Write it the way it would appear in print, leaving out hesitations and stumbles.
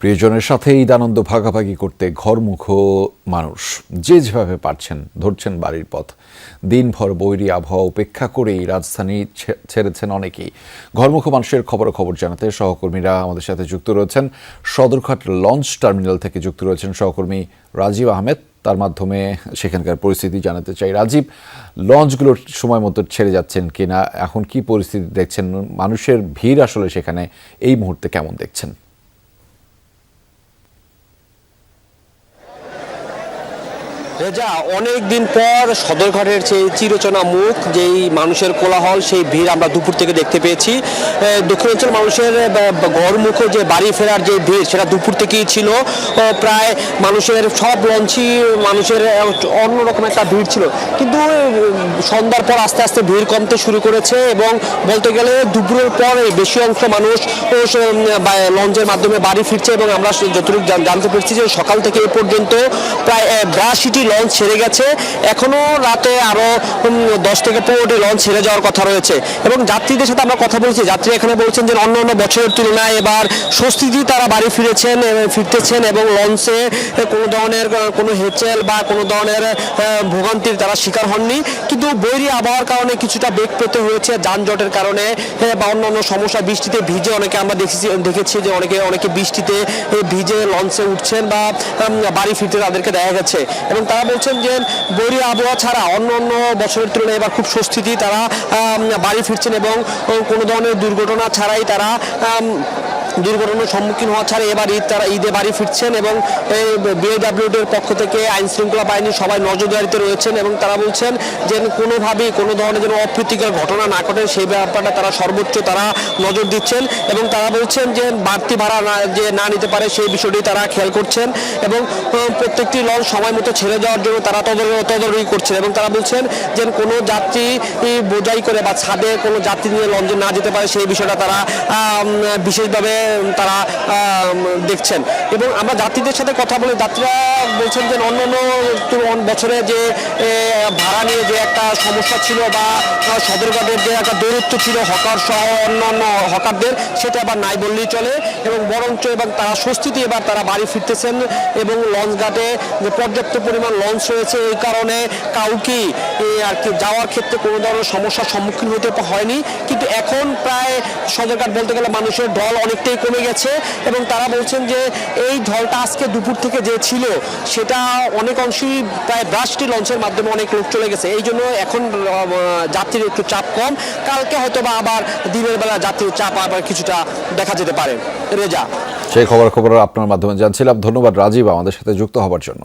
প্রিয়জনের সাথে ঈদ আনন্দ ভাগাভাগি করতে ঘরমুখো মানুষ যে যেভাবে পারছেন ধরছেন বাড়ির পথ। দিনভর বৈরী আবহাওয়া উপেক্ষা করেই রাজধানী ছেড়েছেন অনেকেই। ঘরমুখো মানুষের খবর জানাতে সহকর্মীরা আমাদের সাথে যুক্ত রয়েছেন। সদরঘাট লঞ্চ টার্মিনাল থেকে যুক্ত রয়েছেন সহকর্মী রাজীব আহমেদ। তার মাধ্যমে সেখানকার পরিস্থিতি জানাতে চাই। রাজীব, লঞ্চগুলোর সময় মতো ছেড়ে যাচ্ছেন কিনা, এখন কি পরিস্থিতি দেখছেন, মানুষের ভিড় আসলে সেখানে এই মুহূর্তে কেমন দেখছেন? রেজা, অনেক দিন পর সদরঘাটের সেই চিরচেনা মুখ, যেই মানুষের কোলাহল, সেই ভিড় আমরা দুপুর থেকে দেখতে পেয়েছি। দক্ষিণাঞ্চল মানুষের ঘরমুখো যে বাড়ি ফেরার যে ভিড়, সেটা দুপুর থেকেই ছিল। প্রায় মানুষের সব লঞ্চই মানুষের অন্যরকম একটা ভিড় ছিল, কিন্তু সন্ধ্যার পর আস্তে আস্তে ভিড় কমতে শুরু করেছে এবং বলতে গেলে দুপুরের পর বেশি অংশ মানুষ লঞ্চের মাধ্যমে বাড়ি ফিরছে। এবং আমরা যতটুকু জানতে পেরেছি যে সকাল থেকে এই পর্যন্ত প্রায় 82টি লঞ্চ ছেড়ে গেছে। এখনো রাতে আরো 10 থেকে 15টি লঞ্চ ছেড়ে যাওয়ার কথা রয়েছে। এবং যাত্রীদের সাথে আমরা কথা বলছি, যাত্রী এখানে বলছেন যে অন্য বছরের তুলনায় এবার স্বস্তিতেই তারা বাড়ি ফিরতেছেন এবং লঞ্চে কোনো ধরনের কোনো হেঁচেল বা কোনো ধরনের ভোগান্তির তারা শিকার হননি। কিন্তু বৈরী আবহাওয়ার কারণে কিছুটা বেগ পেতে হয়েছে, যানজটের কারণে বা অন্যান্য সমস্যা। বৃষ্টিতে ভিজে অনেকে আমরা দেখেছি যে অনেকে বৃষ্টিতে ভিজে লঞ্চে উঠছেন বা বাড়ি ফিরতে তাদেরকে দেখা গেছে। এবং তারা বলছেন যে বৈরী আবহাওয়া ছাড়া অন্য বছরের তুলনায় এবার খুব স্বস্তিতেই তারা বাড়ি ফিরছেন এবং কোনো ধরনের দুর্ঘটনা ছাড়াই তারা দুর্ঘটনার সম্মুখীন হওয়া ছাড়া এবার ঈদে বাড়ি ফিরছেন। এবং বিএডব্লিউডির পক্ষ থেকে আইন শৃঙ্খলা বাহিনী সবাই নজরদারিতে রয়েছেন এবং তারা বলছেন যে কোনোভাবেই কোনো ধরনের যেন অপ্রীতিকর ঘটনা না ঘটে সেই ব্যাপারটা তারা সর্বোচ্চ তারা নজর দিচ্ছেন। এবং তারা বলছেন যে বাড়তি ভাড়া না নিতে পারে সেই বিষয়টি তারা খেয়াল করছেন এবং প্রত্যেকটি লঞ্চ সময় মতো ছেড়ে যাওয়ার জন্য তারা তদারকি করছেন। এবং তারা বলছেন যে কোনো যাত্রী বোঝাই করে বা ছাদে কোনো যাত্রী নিয়ে লঞ্চে না যেতে পারে সেই বিষয়টা তারা বিশেষভাবে তারা দেখছেন। এবং আমরা যাত্রীদের সাথে কথা বলে যাত্রীরা বলছেন যে অন্য বছরে যে ভাড়া নিয়ে যে একটা সমস্যা ছিল বা সদরঘাটের যে একটা দৌরত্ব ছিল হকার সহ অন্যান্য হকারদের, সেটা আবার নাই বললেই চলে। এবং বরঞ্চ এবং তারা স্বস্তিতে এবার তারা বাড়ি ফিরতেছেন এবং লঞ্চ ঘাটে যে পর্যাপ্ত পরিমাণ লঞ্চ রয়েছে এই কারণে কাউকেই আর কি যাওয়ার ক্ষেত্রে কোনো ধরনের সমস্যার সম্মুখীন হতে হয়নি। কিন্তু এখন প্রায় সদরঘাট বলতে গেলে মানুষের ঢল অনেকটাই কমে গেছে এবং তারা বলছেন যে এই ঢলটা আজকে দুপুর থেকে যে ছিল সেটা অনেক অংশেই প্রায় 82টি লঞ্চের মাধ্যমে অনেক লোক চলে গেছে। এই জন্য এখন যাত্রীর একটু চাপ কম। কালকে হয়তো বা আবার দিনের বেলা যাত্রীর চাপ আবার কিছুটা দেখা যেতে পারে। রেজা, সেই খবর আপনার মাধ্যমে জানছিলাম। ধন্যবাদ রাজীব আমাদের সাথে যুক্ত হবার জন্য।